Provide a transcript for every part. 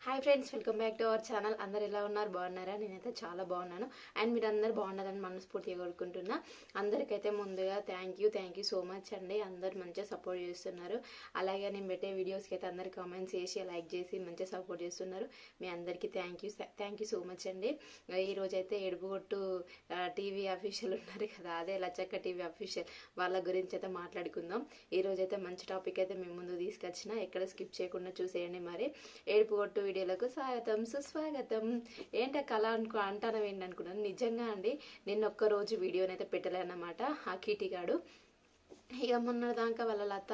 Hi friends, welcome back to our channel. అందరు ఎలా ఉన్నారు? బాగున్నారా? నేనైతే చాలా బాగున్నాను. అండ్ మీరు అందరు బాగున్నారని మనస్ఫూర్తిగా కోరుకుంటున్నా. అందరికైతే ముందుగా థ్యాంక్ యూ సో మచ్ అండి. అందరు మంచిగా సపోర్ట్ చేస్తున్నారు. అలాగే నేను పెట్టే వీడియోస్కి అయితే అందరు కామెంట్స్ చేసి లైక్ చేసి మంచిగా సపోర్ట్ చేస్తున్నారు. మీ అందరికీ థ్యాంక్ యూ సో మచ్ అండి. ఈరోజు అయితే ఏడుపుగొట్టు టీవీ అఫీషియల్ ఉన్నారు కదా, అదే లచ్చక్క టీవీ అఫీషియల్ వాళ్ళ గురించి అయితే మాట్లాడుకుందాం. ఈరోజు అయితే మంచి టాపిక్ అయితే మేము ముందు తీసుకొచ్చిన, ఎక్కడ స్కిప్ చేయకుండా చూసేయండి. మరి ఏడుపుగొట్టు వీడియోలకు స్వాగతం సుస్వాగతం. ఏంట కళ అంటాను ఏంటనుకున్నాను. నిజంగా అండి, నిన్న ఒక్క రోజు వీడియోనైతే పెట్టలేనమాట. ఆ కీటిగాడు ఇక మొన్న దాకా వాళ్ళ లత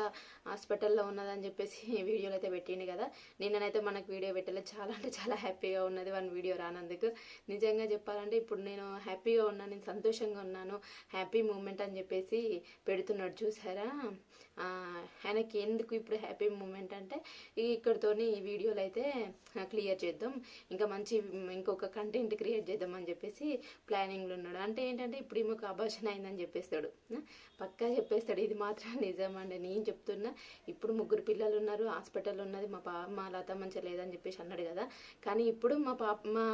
హాస్పిటల్లో ఉన్నదని చెప్పేసి వీడియోలు అయితే పెట్టిండు కదా. నిన్ననైతే మనకు వీడియో పెట్టలేదు. చాలా అంటే చాలా హ్యాపీగా ఉన్నది వన్ వీడియో రానందుకు. నిజంగా చెప్పాలంటే ఇప్పుడు నేను హ్యాపీగా ఉన్నాను, నేను సంతోషంగా ఉన్నాను, హ్యాపీ మూమెంట్ అని చెప్పేసి పెడుతున్నాడు. చూసారా? ఆయనకి ఎందుకు ఇప్పుడు హ్యాపీ మూమెంట్ అంటే ఇక్కడితోని ఈ వీడియోలు అయితే క్లియర్ చేద్దాం, ఇంకా మంచి ఇంకొక కంటెంట్ క్రియేట్ చేద్దాం అని చెప్పేసి ప్లానింగ్లో ఉన్నాడు. అంటే ఏంటంటే ఇప్పుడు ఈమెకు అబార్షన్ అయిందని చెప్పేస్తాడు, పక్కా చెప్పేస్తాడు. ఇది మాత్రం నిజమండి, నేను చెప్తున్నా. ఇప్పుడు 3 పిల్లలు ఉన్నారు, హాస్పిటల్ ఉన్నది, మా లత మంచిగా లేదని చెప్పేసి అన్నాడు కదా. కానీ ఇప్పుడు మా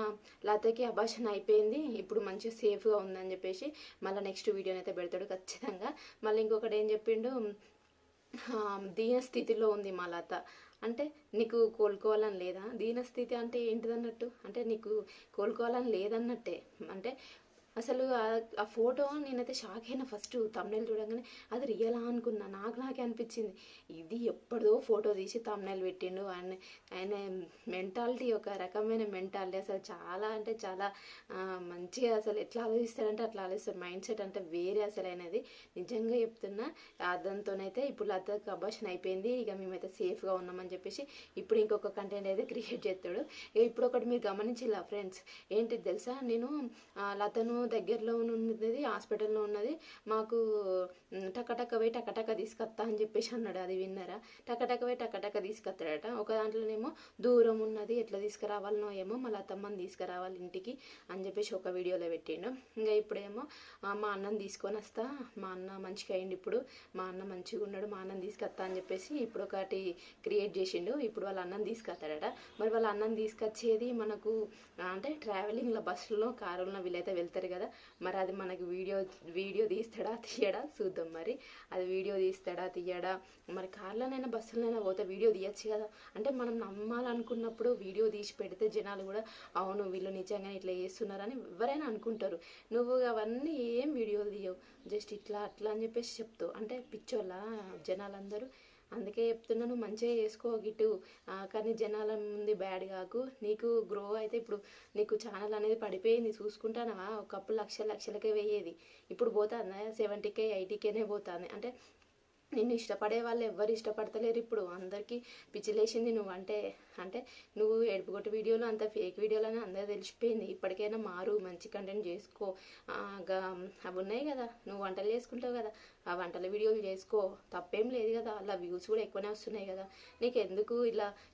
లతకి అబార్షన్ అయిపోయింది, ఇప్పుడు మంచిగా సేఫ్గా ఉందని చెప్పేసి మళ్ళీ నెక్స్ట్ వీడియోని అయితే పెడతాడు ఖచ్చితంగా. మళ్ళీ ఇంకొకటి ఏం చెప్పిండు, దీనస్థితిలో ఉంది మా లత. అంటే నీకు కోలుకోవాలని లేదా? దీనస్థితి అంటే ఏంటిదన్నట్టు, అంటే నీకు కోలుకోవాలని లేదన్నట్టే. అంటే అసలు ఆ ఫోటో నేనైతే షాక్ అయినా. ఫస్ట్ తమ్నైల్ చూడగానే అది రియలా అనుకున్నా. నాకే అనిపించింది ఇది ఎప్పుడో ఫోటో తీసి తమ్నైల్ పెట్టిండు. ఆయన మెంటాలిటీ ఒక రకమైన మెంటాలిటీ, అసలు చాలా అంటే చాలా మంచిగా, అసలు ఎట్లా ఆలోచిస్తాడంటే అట్లా ఆలోచిస్తాడు. మైండ్ సెట్ అంటే వేరే అసలు అనేది. నిజంగా చెప్తున్నా. దాంతోనైతే ఇప్పుడు లతకు అబార్షన్ అయిపోయింది, ఇక మేమైతే సేఫ్గా ఉన్నామని చెప్పేసి ఇప్పుడు ఇంకొక కంటెంట్ అయితే క్రియేట్ చేస్తాడు. ఇప్పుడు ఒకటి మీరు గమనించిలా ఫ్రెండ్స్, ఏంటిది తెలుసా? నేను లతను దగ్గరలో ఉన్నది, హాస్పిటల్లో ఉన్నది, మాకు టకటక తీసుకొస్తా అని చెప్పేసి అన్నాడు. అది విన్నారా? టకటక తీసుకొస్తాడట. ఒక దాంట్లోనేమో దూరం ఉన్నది, ఎట్లా తీసుకురావాలనో ఏమో, మళ్ళీ అత్తమ్మని తీసుకురావాలి ఇంటికి అని చెప్పేసి ఒక వీడియోలో పెట్టిండు. ఇంకా ఇప్పుడేమో మా అన్నని తీసుకొని వస్తా, మా అన్న మంచిగా అయింది, ఇప్పుడు మా అన్న మంచిగా ఉన్నాడు, మా అన్నని తీసుకొస్తా అని చెప్పేసి ఇప్పుడు ఒకటి క్రియేట్ చేసిండు. ఇప్పుడు వాళ్ళ అన్నని తీసుకొస్తాడట. మరి వాళ్ళ అన్నని తీసుకొచ్చేది మనకు అంటే ట్రావెలింగ్లో బస్సులో కారులో వీళ్ళైతే వెళ్తారు కదా. మరి అది మనకి వీడియో తీయడా చూద్దాం. మరి అది వీడియో తీయడా? మరి కార్లోనైనా బస్సులోనైనా పోతే వీడియో తీయచ్చు కదా. అంటే మనం నమ్మాలనుకున్నప్పుడు వీడియో తీసి పెడితే జనాలు కూడా అవును వీళ్ళు నిజంగానే ఇట్లా చేస్తున్నారని ఎవరైనా అనుకుంటారు. నువ్వు అవన్నీ ఏం వీడియోలు తీయవు, జస్ట్ ఇట్లా అట్లా అని చెప్పేసి చెప్తావు. అంటే పిచ్చోళ్ళ జనాలందరూ. అందుకే చెప్తున్నాను, మంచిగా చేసుకో గిట్టు. కానీ జనాల ముందు బ్యాడ్ కాకు. నీకు గ్రో అయితే ఇప్పుడు నీకు ఛానల్ అనేది పడిపోయింది, చూసుకుంటానవా? ఒకప్పుడు లక్షలకే వెయ్యేది, ఇప్పుడు పోతుందా 70K 80Kనే పోతుంది. అంటే నిన్ను ఇష్టపడే వాళ్ళు ఎవ్వరు ఇష్టపడతలేరు ఇప్పుడు. అందరికీ పిచ్చిలేసింది నువ్వంటే. అంటే నువ్వు ఏడుపుగొట్టు వీడియోలు అంత ఫేక్ వీడియోలు అని అందరూ తెలిసిపోయింది. ఇప్పటికైనా మారు, మంచి కంటెంట్ చేసుకో. అవి ఉన్నాయి కదా, నువ్వు వంటలు చేసుకుంటావు కదా, ఆ వంటల వీడియోలు చేసుకో, తప్పేం లేదు కదా. అలా వ్యూస్ కూడా ఎక్కువనే వస్తున్నాయి కదా. నీకు ఎందుకు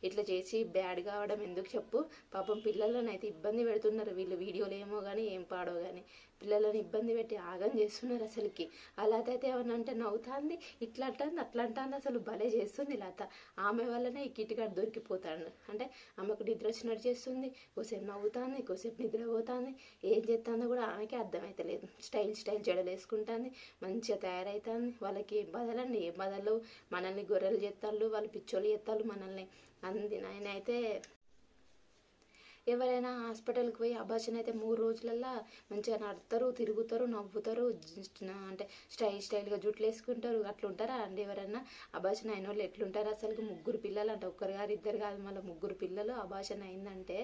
ఇట్లా చేసి బ్యాడ్ కావడం ఎందుకు చెప్పు? పాపం పిల్లలను అయితే ఇబ్బంది పెడుతున్నారు వీళ్ళు. వీడియోలు ఏమో కానీ ఏం పాడో కానీ పిల్లలను ఇబ్బంది పెట్టి ఆగం చేస్తున్నారు అసలుకి. అలా అయితే ఏమన్నా అంటే నవ్వుతుంది, ఇట్లా అంటుంది అట్లా అంటుంది, అసలు భలే చేస్తుంది లత. ఆమె వల్లనే ఈ కిటికాడు దొరికిపోతాడు. అంటే ఆమెకు నిద్ర వచ్చినట్టు చేస్తుంది, కోసేపు నవ్వుతుంది, కోసేపు నిద్రపోతుంది, ఏం చేస్తుందో కూడా ఆమెకే అర్థమవుతలేదు. స్టైల్ జడలు వేసుకుంటుంది, మంచిగా తయారవుతుంది. వాళ్ళకి ఏం బదలండి, ఏం బదలు? మనల్ని గొర్రెలు చేస్తాళ్ళు, వాళ్ళు పిచ్చోళ్ళు చేస్తాళ్ళు మనల్ని. ఆయన అయితే ఎవరైనా హాస్పిటల్కి పోయి అబార్షన్ అయితే 3 రోజులల్లో మంచిగా నడతారు, తిరుగుతారు, నవ్వుతారు, అంటే స్టైల్గా జుట్లు వేసుకుంటారు. అట్లా ఉంటారా అండి ఎవరైనా? అబార్షన్ అయిన వాళ్ళు ఎట్లుంటారు అసలు? 3 పిల్లలు అంట, ఒక్కరు కాదు ఇద్దరు కాదు, మళ్ళీ 3 పిల్లలు. అబార్షన్ అయిందంటే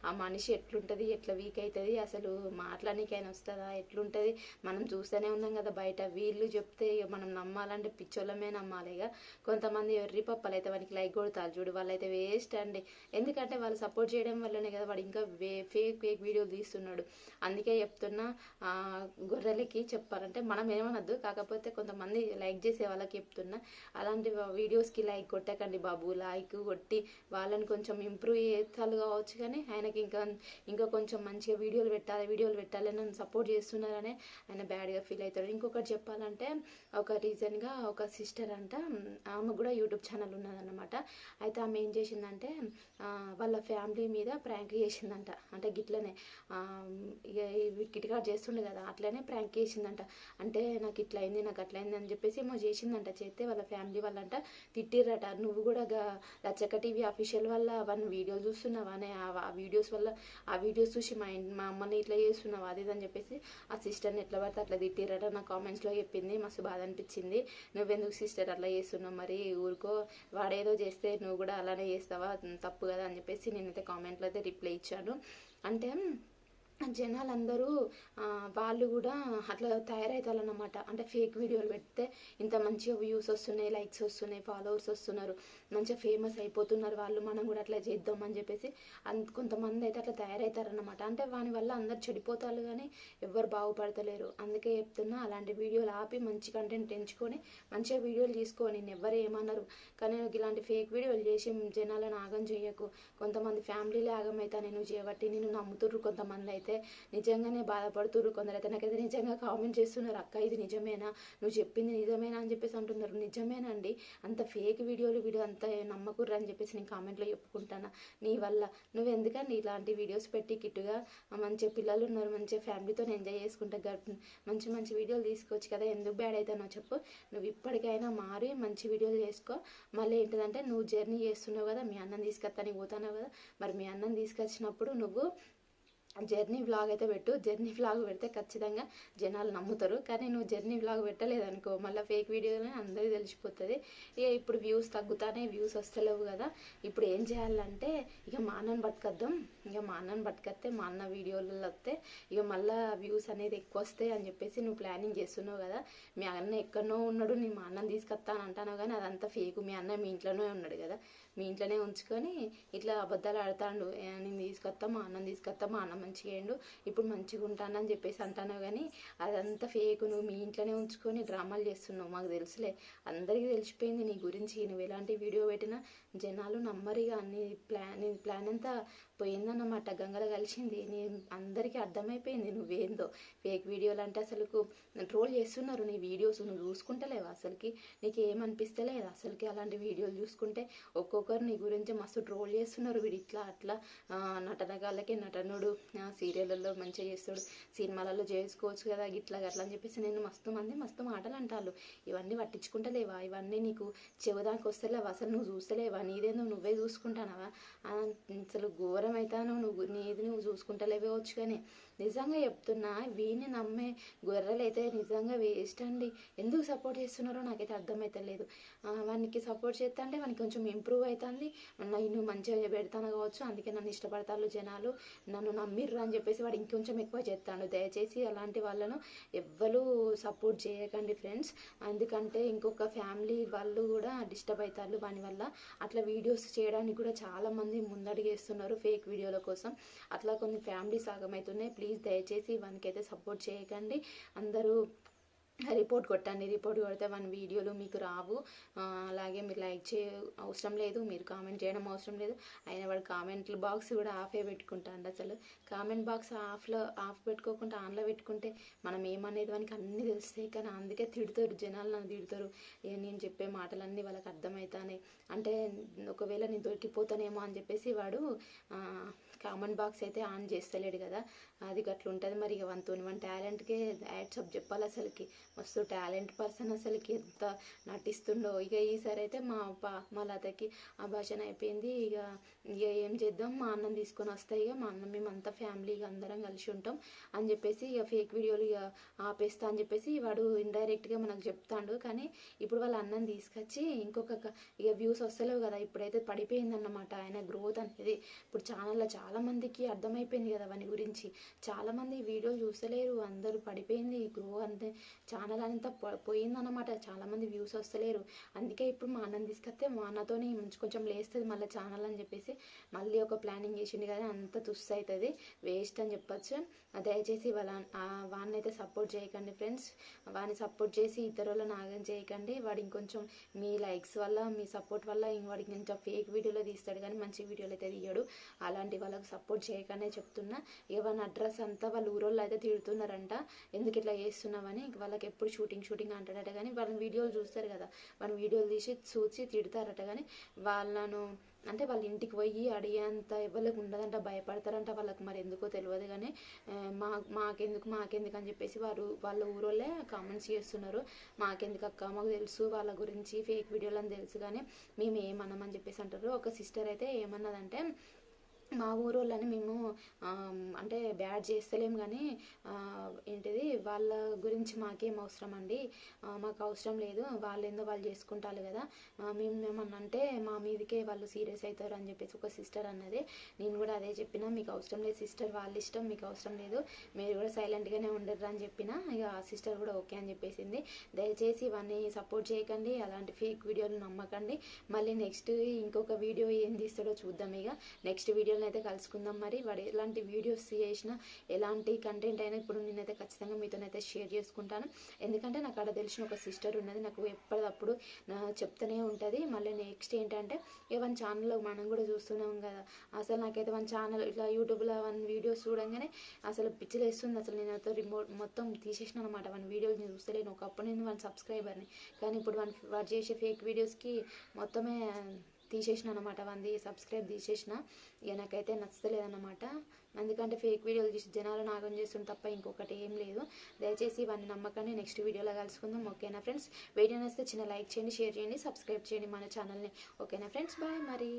ఆ మనిషి ఎట్లుంటుంది, ఎట్లా వీక్ అవుతుంది, అసలు మాట్లాడనీకైనా వస్తుందా, ఎట్లుంటుంది? మనం చూస్తూనే ఉన్నాం కదా బయట. వీళ్ళు చెప్తే మనం నమ్మాలంటే పిచ్చోళ్ళమే నమ్మాలిగా. కొంతమంది ఎర్రి పప్పలు అయితే వానికి లైక్ కొడతారు చూడు, వాళ్ళైతే వేస్ట్ అండి. ఎందుకంటే వాళ్ళు సపోర్ట్ చేయడం వల్లనే కదా వాడు ఇంకా ఫేక్ వీడియోలు తీస్తున్నాడు. అందుకే చెప్తున్నా, గొర్రెలకి చెప్పాలంటే మనం ఏమనద్దు, కాకపోతే కొంతమంది లైక్ చేసే వాళ్ళకి చెప్తున్నా, అలాంటి వీడియోస్కి లైక్ కొట్టకండి బాబు. లైక్ కొట్టి వాళ్ళని కొంచెం ఇంప్రూవ్ చేస్తాలు కావచ్చు, కానీ ఆయనకి ఇంకా కొంచెం మంచిగా వీడియోలు పెట్టాలి నన్ను సపోర్ట్ చేస్తున్నారనే ఆయన బ్యాడ్గా ఫీల్ అవుతాడు. ఇంకొకటి చెప్పాలంటే, రీసెంట్గా ఒక సిస్టర్ అంట, ఆమె కూడా యూట్యూబ్ ఛానల్ ఉన్నదన్నమాట. అయితే ఆమె ఏం చేసిందంటే వాళ్ళ ఫ్యామిలీ మీద ప్రాంక్ చేసిందంట. అంటే గిట్లనే ఇక కిటికాట్ చేస్తుండే కదా, అట్లనే ప్రాంక్ చేసిందంట. అంటే నాకు ఇట్లా అయింది, నాకు అట్లా అయింది అని చెప్పేసి ఏమో చేసిందంట. చేస్తే వాళ్ళ ఫ్యామిలీ వాళ్ళంట తిట్టిర్రట, నువ్వు కూడా రచ్చక టీవీ అఫీషియల్ వల్ల అవన్నీ వీడియోలు చూస్తున్నావా అనే, ఆ వీడియోస్ చూసి మా అమ్మని ఇట్లా చేస్తున్నావా అది ఇది అని చెప్పేసి ఆ సిస్టర్ని ఎట్లా పడితే అట్లా తిట్టిర్రట. నా కామెంట్స్లో చెప్పింది, మస్తు బాధ అనిపించింది. నువ్వెందుకు సిస్టర్ అట్లా చేస్తున్నావు, మరి ఊరుకో, వాడేదో చేస్తే నువ్వు కూడా అలానే చేస్తావా, తప్పు కదా అని చెప్పేసి నేనైతే కామెంట్లో అయితే రిప్లై ఇచ్చాను. అంటే జనాలందరూ వాళ్ళు కూడా అట్లా తయారవుతారన్నమాట. అంటే ఫేక్ వీడియోలు పెడితే ఇంత మంచిగా వ్యూస్ వస్తున్నాయి, లైక్స్ వస్తున్నాయి, ఫాలోవర్స్ వస్తున్నారు, మంచిగా ఫేమస్ అయిపోతున్నారు వాళ్ళు, మనం కూడా అట్లా చేద్దామని చెప్పేసి కొంతమంది అయితే అట్లా తయారవుతారన్నమాట. అంటే వాని వల్ల అందరు చెడిపోతారు కానీ ఎవ్వరు బాగుపడతలేరు. అందుకే చెప్తున్నా, అలాంటి వీడియోలు ఆపి మంచి కంటెంట్ ఎంచుకొని మంచిగా వీడియోలు తీసుకొని నేను ఎవ్వరు ఏమన్నారు, కానీ ఇలాంటి ఫేక్ వీడియోలు చేసి జనాలను ఆగం చేయకు. కొంతమంది ఫ్యామిలీలే ఆగమైతా నేను చేయబట్టి నేను నమ్ముతుర్రు, కొంతమంది అయితే నిజంగానే బాధపడుతున్నారు. కొందరైతే నాకైతే నిజంగా కామెంట్ చేస్తున్నారు, అక్క ఇది నిజమేనా, నువ్వు చెప్పింది నిజమేనా అని చెప్పేసి అంటున్నారు. నిజమేనండి, అంత ఫేక్ వీడియో అంత నమ్మకుర్రా అని చెప్పేసి నేను కామెంట్లో చెప్పుకుంటాను. నీ వల్ల నువ్వు ఎందుకండి ఇలాంటి వీడియోస్ పెట్టి కిట్టుగా మంచిగా పిల్లలు ఉన్నారు, మంచిగా ఫ్యామిలీతో ఎంజాయ్ చేసుకుంటే మంచి వీడియోలు తీసుకోవచ్చు కదా, ఎందుకు బ్యాడ్ అవుతానో చెప్పు. నువ్వు ఇప్పటికైనా మారి మంచి వీడియోలు చేసుకో. మళ్ళీ ఏంటిదంటే, నువ్వు జర్నీ చేస్తున్నావు కదా, మీ అన్నం తీసుకొస్తానికి పోతున్నావు కదా, మరి మీ అన్నం తీసుకొచ్చినప్పుడు నువ్వు జర్నీ వ్లాగ్ అయితే పెట్టు. జర్నీ వ్లాగ్ పెడితే ఖచ్చితంగా జనాలు నమ్ముతారు. కానీ నువ్వు జర్నీ వ్లాగ్ పెట్టలేదనుకో, మళ్ళీ ఫేక్ వీడియోనే అందరికీ తెలిసిపోతుంది. ఇక ఇప్పుడు వ్యూస్ తగ్గుతానే, వ్యూస్ వస్తలేవు కదా, ఇప్పుడు ఏం చేయాలంటే ఇక మా అన్నని పట్టుకొద్దాం. ఇక మా అన్నని పట్టుకొస్తే మా అన్న వీడియోలలో వస్తే ఇక మళ్ళీ వ్యూస్ అనేది ఎక్కువ వస్తాయి అని చెప్పేసి నువ్వు ప్లానింగ్ చేస్తున్నావు కదా. మీ అన్న ఎక్కడనో ఉన్నాడు, నీ మా అన్నని తీసుకొస్తాను అంటాను, కానీ అదంతా ఫేక్. మీ అన్న మీ ఇంట్లోనే ఉన్నాడు కదా, మీ ఇంట్లోనే ఉంచుకొని ఇట్లా అబద్ధాలు ఆడతాడు. నేను తీసుకొస్తా, మా అన్నం తీసుకొస్తా, మా అన్నం మంచిగా వేయండు, ఇప్పుడు మంచిగా ఉంటానని చెప్పేసి అంటాను, కానీ అదంతా ఫేక్. నువ్వు మీ ఇంట్లోనే ఉంచుకొని డ్రామాలు చేస్తున్నావు. మాకు తెలుసులే, అందరికీ తెలిసిపోయింది నీ గురించి. నువ్వు ఎలాంటి వీడియో పెట్టినా జనాలు నమ్మరిగా. నీ ప్లాన్ అంతా పోయిందన్నమాట, గంగలో కలిసింది. అందరికీ అర్థమైపోయింది నువ్వేందో. ఫేక్ వీడియోలు అంటే అసలు ట్రోల్ చేస్తున్నారు నీ వీడియోస్, నువ్వు చూసుకుంటలేవా అసలుకి? నీకు ఏమనిపిస్తలేదు అసలుకి అలాంటి వీడియోలు చూసుకుంటే? ఒక్కొక్కరు నీ గురించి మస్తు ట్రోల్ చేస్తున్నారు, వీడు ఇట్లా అట్లా నటనగాళ్ళకి నటనుడు, సీరియళ్ళల్లో మంచిగా చేస్తాడు, సినిమాలలో చేసుకోవచ్చు కదా, ఇట్లా అట్లా అని చెప్పేసి నేను మస్తు మాటలు అంటారు. ఇవన్నీ పట్టించుకుంటలేవా? ఇవన్నీ నీకు చెవదానికి వస్తలేవా? అసలు నువ్వు చూస్తలేవా? నీదేందో నువ్వే చూసుకుంటానవా? అసలు ఘోరం అవుతాను. నీది నువ్వు చూసుకుంటలేవచ్చు. కానీ నిజంగా చెప్తున్నా, వీడిని నమ్మే గొర్రెలు అయితే నిజంగా వేస్ట్ అండి. ఎందుకు సపోర్ట్ చేస్తున్నారో నాకైతే అర్థమవుతలేదు. వానికి సపోర్ట్ చేస్తా అంటే వానికి కొంచెం ఇంప్రూవ్ అవుతుంది, నేను మంచిగా పెడతాను కావచ్చు, అందుకే నన్ను ఇష్టపడతారు జనాలు, నన్ను నమ్మిర్రు అని చెప్పేసి వాడు ఇంకొంచెం ఎక్కువ చేస్తాడు. దయచేసి అలాంటి వాళ్ళను ఎవ్వరూ సపోర్ట్ చేయకండి ఫ్రెండ్స్. ఎందుకంటే ఇంకొక ఫ్యామిలీ వాళ్ళు కూడా డిస్టర్బ్ అవుతారు వాని వల్ల. అట్లా వీడియోస్ చేయడానికి కూడా చాలామంది ముందడిగేస్తున్నారు ఫేక్ వీడియోల కోసం. అట్లా కొన్ని ఫ్యామిలీస్ ఆగమవుతున్నాయి. ప్లీజ్ దయచేసి వానికైతే సపోర్ట్ చేయకండి. అందరూ రిపోర్ట్ కొట్టండి. రిపోర్ట్ కొడితే వాని వీడియోలు మీకు రావు. అలాగే మీరు లైక్ అవసరం లేదు, మీరు కామెంట్ చేయడం అవసరం లేదు. అయినా వాడు కామెంట్ల బాక్స్ కూడా ఆఫే పెట్టుకుంటాండి. అసలు కామెంట్ బాక్స్ ఆఫ్ పెట్టుకోకుండా ఆన్లో పెట్టుకుంటే మనం ఏమనేది వానికి అన్నీ తెలుస్తాయి. కానీ అందుకే తిడతారు జనాలు, నన్ను తిడతారు. నేను చెప్పే మాటలన్నీ వాళ్ళకి అర్థమవుతాయి. అంటే ఒకవేళ నేను దొరికిపోతానేమో అని చెప్పేసి వాడు కామెంట్ బాక్స్ అయితే ఆన్ చేస్తలేడు కదా, అది గట్ల ఉంటుంది. మరి ఇక వన్ టాలెంట్కే యాడ్సప్ చెప్పాలి. అసలుకి మస్తు టాలెంట్ పర్సన్, అసలుకి ఎంత నటిస్తుండో. ఇక ఈసారి అయితే మా లతకి ఆ భాషణ అయిపోయింది. ఇక ఏం చేద్దాం, మా అన్నం తీసుకొని వస్తాయి, ఇక మా అన్నం మేమంతా ఫ్యామిలీగా అందరం కలిసి ఉంటాం అని చెప్పేసి ఇక ఫేక్ వీడియోలు ఇక ఆపేస్తా అని చెప్పేసి వాడు ఇండైరెక్ట్గా మనకు చెప్తాడు. కానీ ఇప్పుడు వాళ్ళ అన్నం తీసుకొచ్చి ఇక వ్యూస్ వస్తలేవు కదా, ఇప్పుడైతే పడిపోయిందన్నమాట ఆయన గ్రోత్ అనేది. ఇప్పుడు ఛానల్లో చాలామందికి అర్థమైపోయింది కదా వాని గురించి. చాలామంది వీడియోలు చూస్తలేరు, అందరూ పడిపోయింది గ్రో. అంతే ఛానల్ అంతా పోయిందన్నమాట. చాలామంది వ్యూస్ వస్తలేరు. అందుకే ఇప్పుడు మా అన్నని తీసుకొస్తే మా అన్నతోని కొంచెం లేస్తుంది మళ్ళీ ఛానల్ అని చెప్పేసి మళ్ళీ ఒక ప్లానింగ్ చేసిండు కదా, అంత తుస్సు అవుతుంది, వేస్ట్ అని చెప్పచ్చు. దయచేసి వాడిని అయితే సపోర్ట్ చేయకండి ఫ్రెండ్స్. వాడిని సపోర్ట్ చేసి ఇతరులను ఆగం చేయకండి. వాడు ఇంకొంచెం మీ లైక్స్ వల్ల మీ సపోర్ట్ వల్ల వాడికి కొంచెం ఫేక్ వీడియోలో తీస్తాడు కానీ మంచి వీడియోలు అయితే తీయడు. అలాంటి వాళ్ళకి సపోర్ట్ చేయకనే చెప్తున్నా. ఇక వాళ్ళ అడ్రస్ అంతా వాళ్ళ ఊరోళ్ళు అయితే తిడుతున్నారంట, ఎందుకు ఇట్లా చేస్తున్నామని. వాళ్ళకి ఎప్పుడు షూటింగ్ అంటాడట కానీ వాళ్ళ వీడియోలు చూస్తారు కదా, వాళ్ళ వీడియోలు చూసి తిడతారట కానీ వాళ్ళను అంటే వాళ్ళ ఇంటికి పోయి అడిగేంత ఎవరికి ఉండదంట, భయపడతారంట వాళ్ళకి. మరి ఎందుకో తెలియదు కానీ మాకెందుకు అని చెప్పేసి వాళ్ళ ఊరోళ్ళే కామెంట్స్ చేస్తున్నారు. మాకెందుకు అక్క, మాకు తెలుసు వాళ్ళ గురించి ఫేక్ వీడియోలు అని తెలుసు కానీ మేము ఏమన్నామని చెప్పేసి అంటారు. ఒక సిస్టర్ అయితే ఏమన్నదంటే, మా ఊరోళ్ళని మేము అంటే బ్యాడ్ చేస్తలేం కానీ ఏంటిది వాళ్ళ గురించి మాకేం అవసరం అండి, మాకు అవసరం లేదు, వాళ్ళు ఏందో వాళ్ళు చేసుకుంటారు కదా, మేము ఏమన్నా అంటే మా మీదకే వాళ్ళు సీరియస్ అవుతారు అని చెప్పేసి ఒక సిస్టర్ అన్నది. నేను కూడా అదే చెప్పిన, మీకు అవసరం లేదు సిస్టర్, వాళ్ళ ఇష్టం, మీకు అవసరం లేదు, మీరు కూడా సైలెంట్గానే ఉండరు అని చెప్పిన. ఇక ఆ సిస్టర్ కూడా ఓకే అని చెప్పేసింది. దయచేసి ఇవన్నీ సపోర్ట్ చేయకండి, అలాంటి ఫేక్ వీడియోలు నమ్మకండి. మళ్ళీ నెక్స్ట్ ఇంకొక వీడియో ఏం తీస్తాడో చూద్దాం. ఇక నెక్స్ట్ వీడియోలో అయితే కలుసుకుందాం. మరి వాడు ఎలాంటి వీడియోస్ చేసినా ఎలాంటి కంటెంట్ అయినా ఇప్పుడు నేనైతే ఖచ్చితంగా మీతోనైతే షేర్ చేసుకుంటాను. ఎందుకంటే నాకు అక్కడ తెలిసిన ఒక సిస్టర్ ఉన్నది, నాకు ఎప్పటికప్పుడు చెప్తూనే ఉంటుంది. మళ్ళీ నెక్స్ట్ ఏంటంటే వన్ ఛానల్లో మనం కూడా చూస్తున్నాం కదా, అసలు నాకైతే వన్ ఛానల్ ఇట్లా యూట్యూబ్లో వన్ వీడియోస్ చూడంగానే అసలు పిచ్చిలేస్తుంది. అసలు నేను అయితే రిమోట్ మొత్తం తీసేసిన అనమాట. వన్ వీడియోలు నేను చూస్తలేను. ఒకప్పుడు నేను వన్ సబ్స్క్రైబర్ని, కానీ ఇప్పుడు వాడు చేసే ఫేక్ వీడియోస్కి మొత్తమే తీసేసిన అనమాట, 100 సబ్స్క్రైబ్ తీసేసిన. ఇక నాకైతే నచ్చలేదన్నమాట. ఎందుకంటే ఫేక్ వీడియోలు తీసి జనాలు నాగం చేస్తుంది తప్ప ఇంకొకటి ఏం లేదు. దయచేసి ఇవన్నీ నమ్మకాన్ని నెక్స్ట్ వీడియోలో కలుసుకుందాం. ఓకేనా ఫ్రెండ్స్? వీడియో నచ్చితే చిన్న లైక్ చేయండి, షేర్ చేయండి, సబ్స్క్రైబ్ చేయండి మన ఛానల్ని. ఓకేనా ఫ్రెండ్స్? బాయ్ మరి.